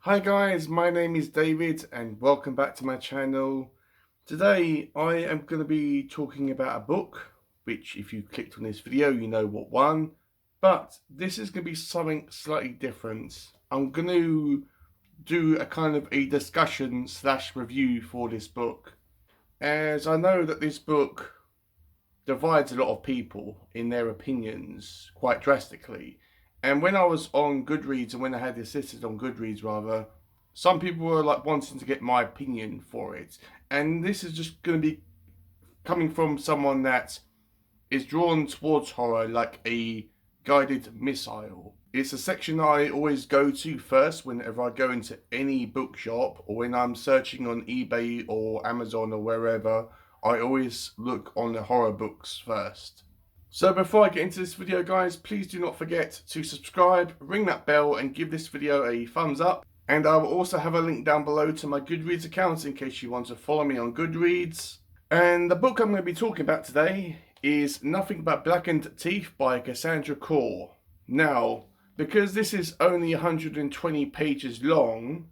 Hi guys, my name is David and welcome back to my channel. Today I am going to be talking about a book, which if you clicked on this video you know what one, but this is going to be something slightly different. I'm going to do a kind of a discussion slash review for this book, as I know that this book divides a lot of people in their opinions quite drastically. And when I was on Goodreads, and when I had this listed on Goodreads rather, some people were like wanting to get my opinion for it. And this is just going to be coming from someone that is drawn towards horror like a guided missile. It's a section I always go to first whenever I go into any bookshop, or when I'm searching on eBay or Amazon or wherever. I always look on the horror books first. So before I get into this video guys, please do not forget to subscribe, ring that bell and give this video a thumbs up. And I will also have a link down below to my Goodreads account in case you want to follow me on Goodreads. And the book I'm going to be talking about today is Nothing But Blackened Teeth by Cassandra Khaw. Now, because this is only 120 pages long,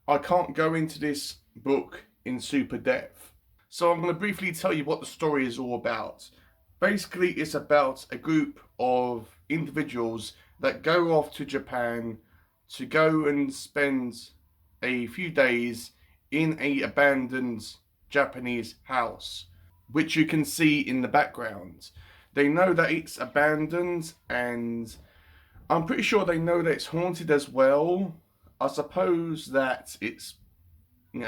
I can't go into this book in super depth. So I'm going to briefly tell you what the story is all about. Basically, it's about a group of individuals that go off to Japan to go and spend a few days in an abandoned Japanese house, which you can see in the background. They know that it's abandoned, and I'm pretty sure they know that it's haunted as well. I suppose that it's,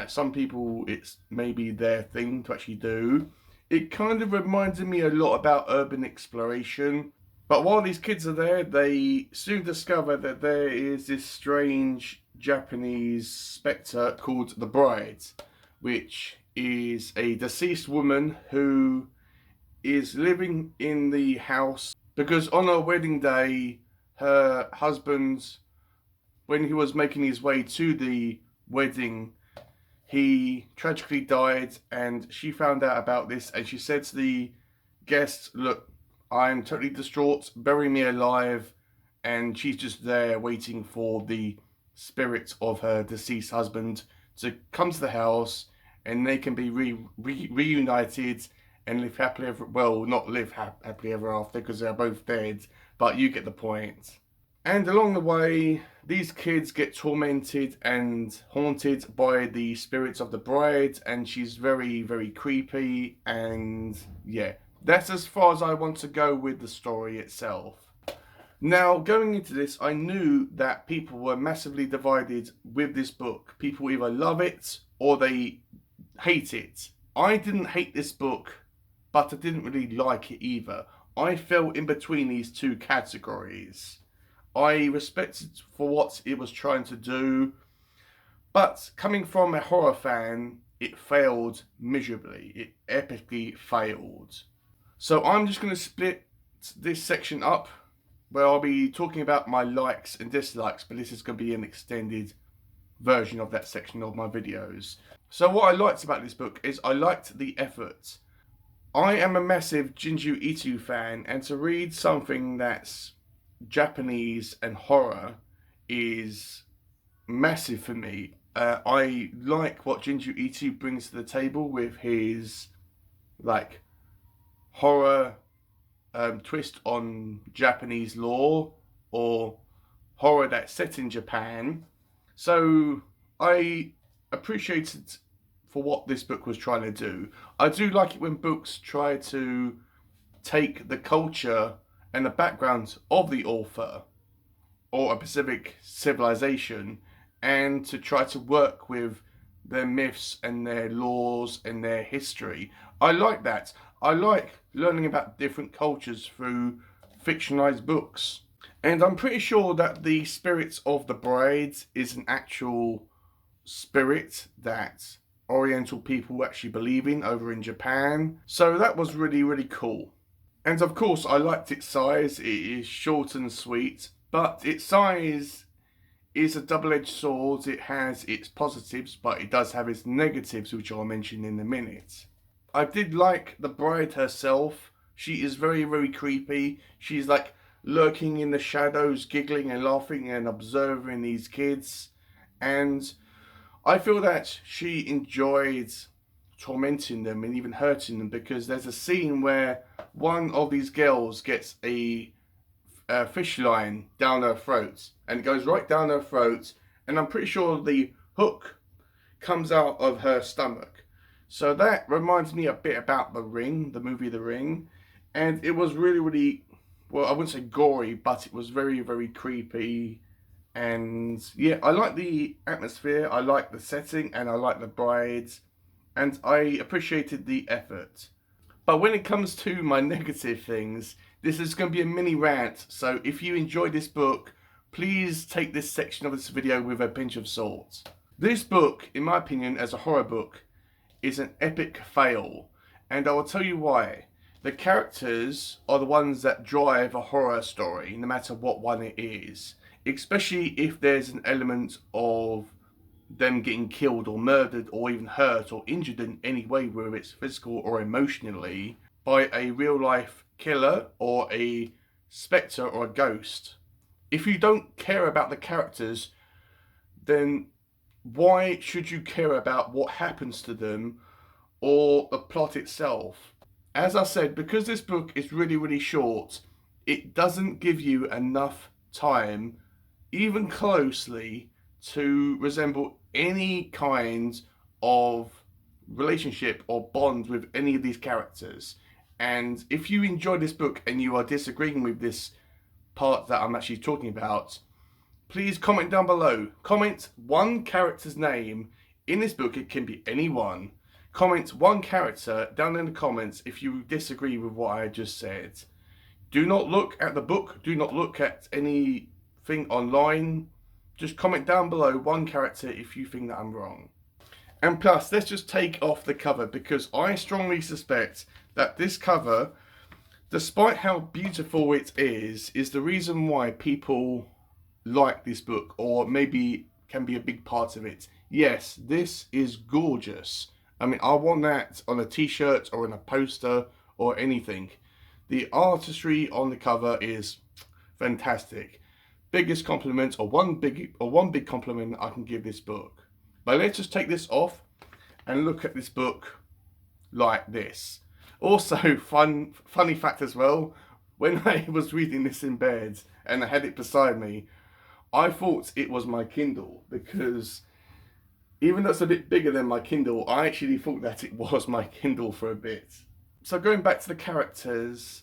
some people, it's maybe their thing to actually do. It kind of reminded me a lot about urban exploration. But while these kids are there, they soon discover that there is this strange Japanese spectre called the Bride, which is a deceased woman who is living in the house because on her wedding day, her husband, when he was making his way to the wedding, he tragically died, and she found out about this, and she said to the guests, look, I'm totally distraught, bury me alive. And she's just there waiting for the spirit of her deceased husband to come to the house, and they can be reunited and live happily ever, well, not live happily ever after because they're both dead, but you get the point. And along the way, these kids get tormented and haunted by the spirits of the bride, and she's very, very creepy. And yeah, that's as far as I want to go with the story itself. Now, going into this, I knew that people were massively divided with this book. People either love it or they hate it. I didn't hate this book, but I didn't really like it either. I fell in between these two categories. I respect it for what it was trying to do, but coming from a horror fan, it failed miserably. It epically failed. So I'm just going to split this section up, where I'll be talking about my likes and dislikes, but this is going to be an extended version of that section of my videos. So what I liked about this book is I liked the effort. I am a massive Junji Ito fan, and to read something that's Japanese and horror is massive for me. I like what Junji Ito brings to the table with his like horror twist on Japanese lore, or horror that's set in Japan. So I appreciated for what this book was trying to do. I do like it when books try to take the culture and the background of the author or a specific civilization, and to try to work with their myths and their laws and their history. I like that. I like learning about different cultures through fictionalized books. And I'm pretty sure that the spirit of the bride is an actual spirit that Oriental people actually believe in over in Japan. So that was really, really cool. And of course, I liked its size. It is short and sweet, but its size is a double-edged sword. It has its positives, but it does have its negatives, which I'll mention in a minute. I did like the bride herself. She is very, very creepy. She's like lurking in the shadows, giggling and laughing and observing these kids. And I feel that she enjoyed tormenting them and even hurting them, because there's a scene where one of these girls gets a fish line down her throat, and it goes right down her throat, and I'm pretty sure the hook comes out of her stomach. So that reminds me a bit about The Ring, the movie The Ring, and it was really, really, well, I wouldn't say gory, but it was very, very creepy. And yeah, I like the atmosphere, I like the setting, and I like the brides, and I appreciated the effort. But when it comes to my negative things, this is going to be a mini rant, so if you enjoyed this book, please take this section of this video with a pinch of salt. This book, in my opinion, as a horror book, is an epic fail, and I will tell you why. The characters are the ones that drive a horror story, no matter what one it is, especially if there's an element of them getting killed or murdered or even hurt or injured in any way, whether it's physical or emotionally, by a real life killer or a spectre or a ghost. If you don't care about the characters, then why should you care about what happens to them or the plot itself? As I said, because this book is really, really short, it doesn't give you enough time, even closely, to resemble any kind of relationship or bond with any of these characters. And if you enjoy this book and you are disagreeing with this part that I'm actually talking about, please comment down below. Comment one character's name in this book. It can be anyone. Comment one character down in the comments if you disagree with what I just said. Do not look at the book. Do not look at anything online. Just comment down below one character if you think that I'm wrong. And plus, let's just take off the cover, because I strongly suspect that this cover, despite how beautiful it is the reason why people like this book, or maybe can be a big part of it. Yes, this is gorgeous. I mean, I want that on a t-shirt or in a poster or anything. The artistry on the cover is fantastic. Biggest compliment, or one big compliment I can give this book. But let's just take this off and look at this book like this. Also, funny fact as well, when I was reading this in bed and I had it beside me, I thought it was my Kindle, because even though it's a bit bigger than my Kindle, I actually thought that it was my Kindle for a bit. So going back to the characters,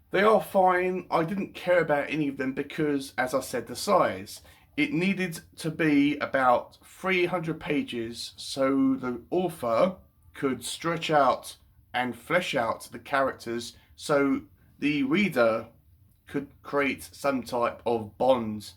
they are fine. I didn't care about any of them because, as I said, the size. It needed to be about 300 pages so the author could stretch out and flesh out the characters so the reader could create some type of bond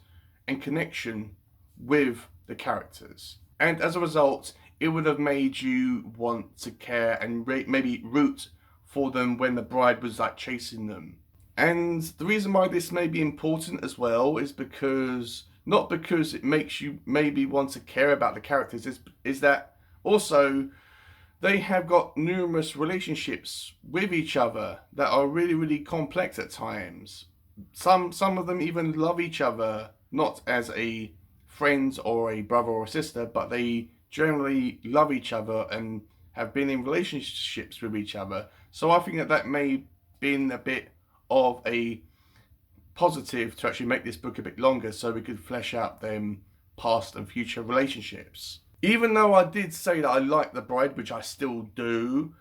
and connection with the characters. And as a result, it would have made you want to care and maybe root for them when the bride was like chasing them. And the reason why this may be important as well is because, not because it makes you maybe want to care about the characters, is that also they have got numerous relationships with each other that are really, really complex at times. Some of them even love each other, not as a friend or a brother or a sister, but they generally love each other and have been in relationships with each other. So I think that may have been a bit of a positive to actually make this book a bit longer, so we could flesh out them past and future relationships. Even though I did say that I like the bride, which I still do,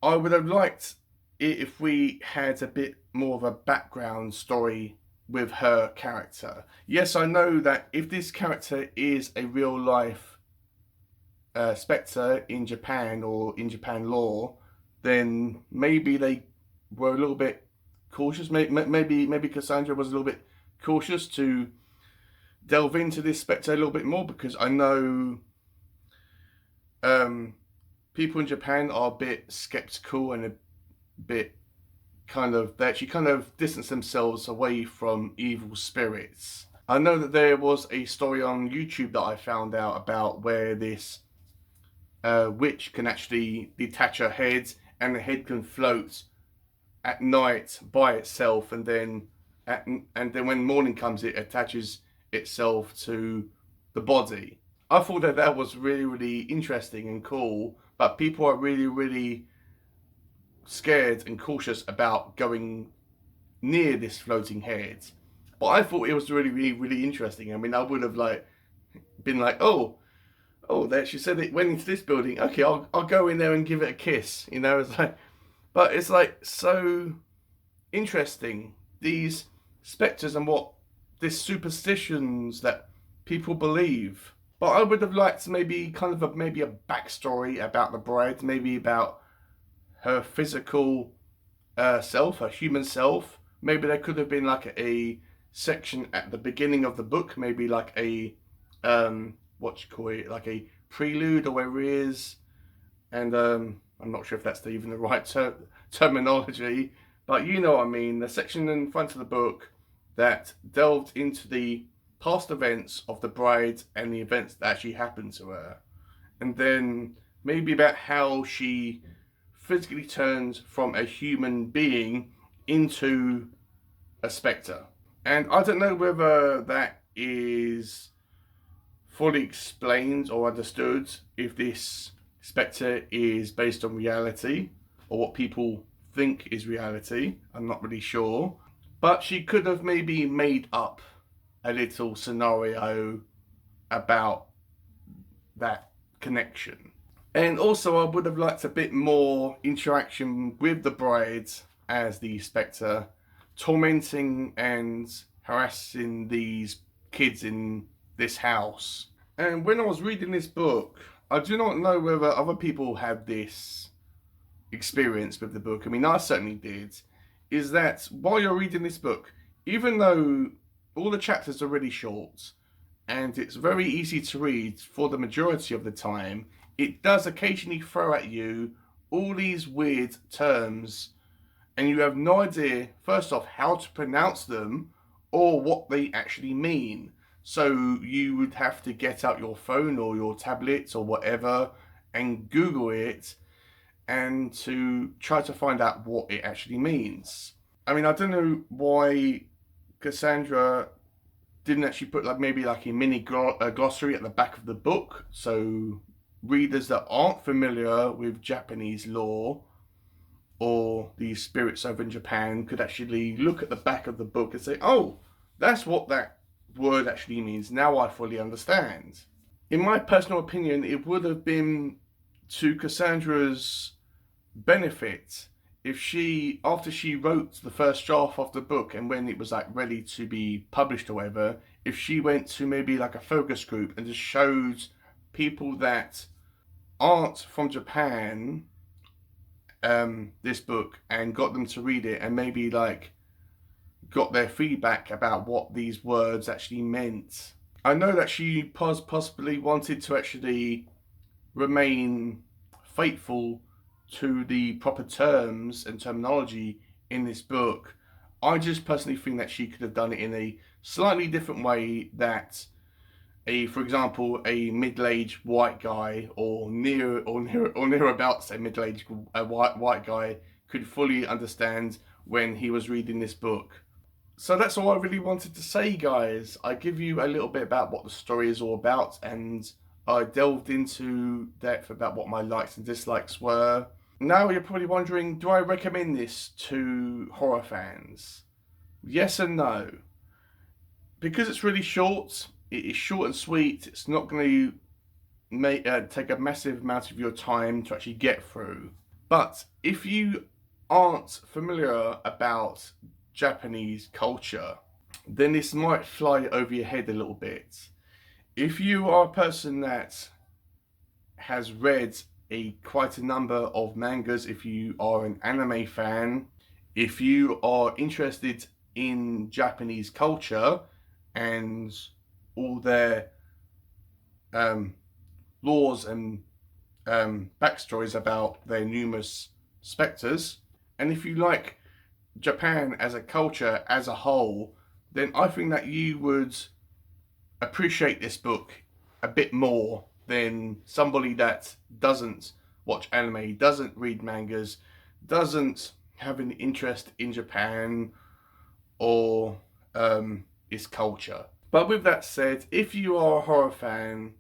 I would have liked it if we had a bit more of a background story with her character. Yes, I know that if this character is a real life spectre in Japan or in Japan lore, then maybe they were a little bit cautious. Maybe Cassandra was a little bit cautious to delve into this spectre a little bit more, because I know people in Japan are a bit skeptical and a bit they actually kind of distance themselves away from evil spirits. I know that there was a story on YouTube that I found out about where this witch can actually detach her head, and the head can float at night by itself, and then when morning comes, it attaches itself to the body. I thought that that was really, really interesting and cool, but people are really, really scared and cautious about going near this floating head. But I thought it was really, really, really interesting. I mean, I would have like been like, oh, there she said it went into this building. Okay, I'll go in there and give it a kiss. You know, it's like, but it's like so interesting, these spectres and what these superstitions that people believe. But I would have liked maybe kind of maybe a backstory about the bride, maybe about her physical self, her human self. Maybe there could have been like a section at the beginning of the book, maybe like a what you call it, like a prelude or whatever it is. And I'm not sure if that's even the right terminology, but you know what I mean. The section in front of the book that delved into the past events of the bride and the events that actually happened to her, and then maybe about how she physically turns from a human being into a spectre. And I don't know whether that is fully explained or understood, if this spectre is based on reality or what people think is reality. I'm not really sure. But she could have maybe made up a little scenario about that connection. And also, I would have liked a bit more interaction with the bride as the spectre, tormenting and harassing these kids in this house. And when I was reading this book, I do not know whether other people had this experience with the book. I mean, I certainly did. Is that while you're reading this book, even though all the chapters are really short and it's very easy to read for the majority of the time, it does occasionally throw at you all these weird terms, and you have no idea, first off, how to pronounce them or what they actually mean. So you would have to get out your phone or your tablet or whatever and Google it and to try to find out what it actually means. I mean, I don't know why Cassandra didn't actually put like maybe like a mini glossary at the back of the book, so readers that aren't familiar with Japanese lore or the spirits over in Japan could actually look at the back of the book and say, oh, that's what that word actually means. Now I fully understand. In my personal opinion, it would have been to Cassandra's benefit if she, after she wrote the first draft of the book and when it was like ready to be published or whatever, if she went to maybe like a focus group and just showed people that aren't from Japan this book and got them to read it and maybe like got their feedback about what these words actually meant. I know that she possibly wanted to actually remain faithful to the proper terms and terminology in this book. I just personally think that she could have done it in a slightly different way, that for example, a middle-aged white guy or near about a middle-aged white guy could fully understand when he was reading this book. So that's all I really wanted to say, guys. I give you a little bit about what the story is all about, and I delved into depth about what my likes and dislikes were. Now you're probably wondering, do I recommend this to horror fans? Yes and no. Because it's really short, it is short and sweet, it's not going to take a massive amount of your time to actually get through. But if you aren't familiar about Japanese culture, then this might fly over your head a little bit. If you are a person that has read quite a number of mangas, if you are an anime fan, if you are interested in Japanese culture and all their laws and backstories about their numerous spectres, and if you like Japan as a culture as a whole, then I think that you would appreciate this book a bit more than somebody that doesn't watch anime, doesn't read mangas, doesn't have an interest in Japan or its culture. But with that said, if you are a horror fan,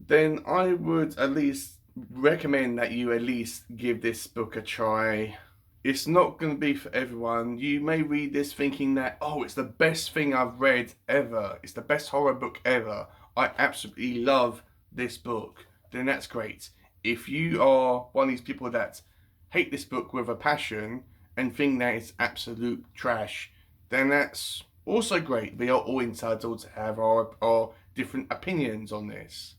then I would at least recommend that you at least give this book a try. It's not going to be for everyone. You may read this thinking that, oh, it's the best thing I've read ever. It's the best horror book ever. I absolutely love this book. Then that's great. If you are one of these people that hate this book with a passion and think that it's absolute trash, then that's also great. We are all entitled to have our different opinions on this.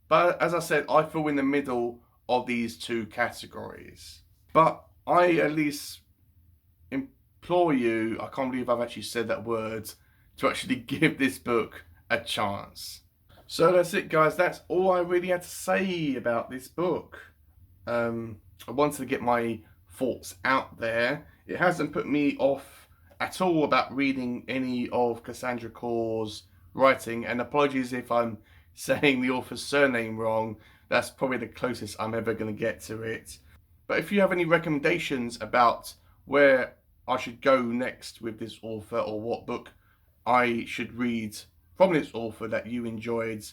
But as I said, I fall in the middle of these two categories. But I at least implore you, I can't believe I've actually said that word, to actually give this book a chance. So that's it, guys. That's all I really had to say about this book. I wanted to get my thoughts out there. It hasn't put me off at all about reading any of Cassandra Khaw's writing, and apologies if I'm saying the author's surname wrong. That's probably the closest I'm ever going to get to it. But if you have any recommendations about where I should go next with this author, or what book I should read from this author that you enjoyed,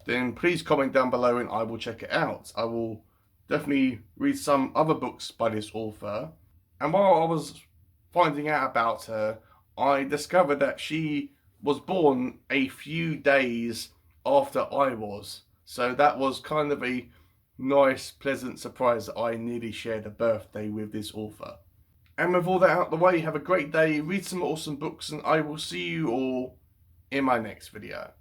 then please comment down below and I will check it out. I will definitely read some other books by this author. And while I was finding out about her, I discovered that she was born a few days after I was. So that was kind of a nice, pleasant surprise that I nearly shared a birthday with this author. And with all that out of the way, have a great day, read some awesome books, and I will see you all in my next video.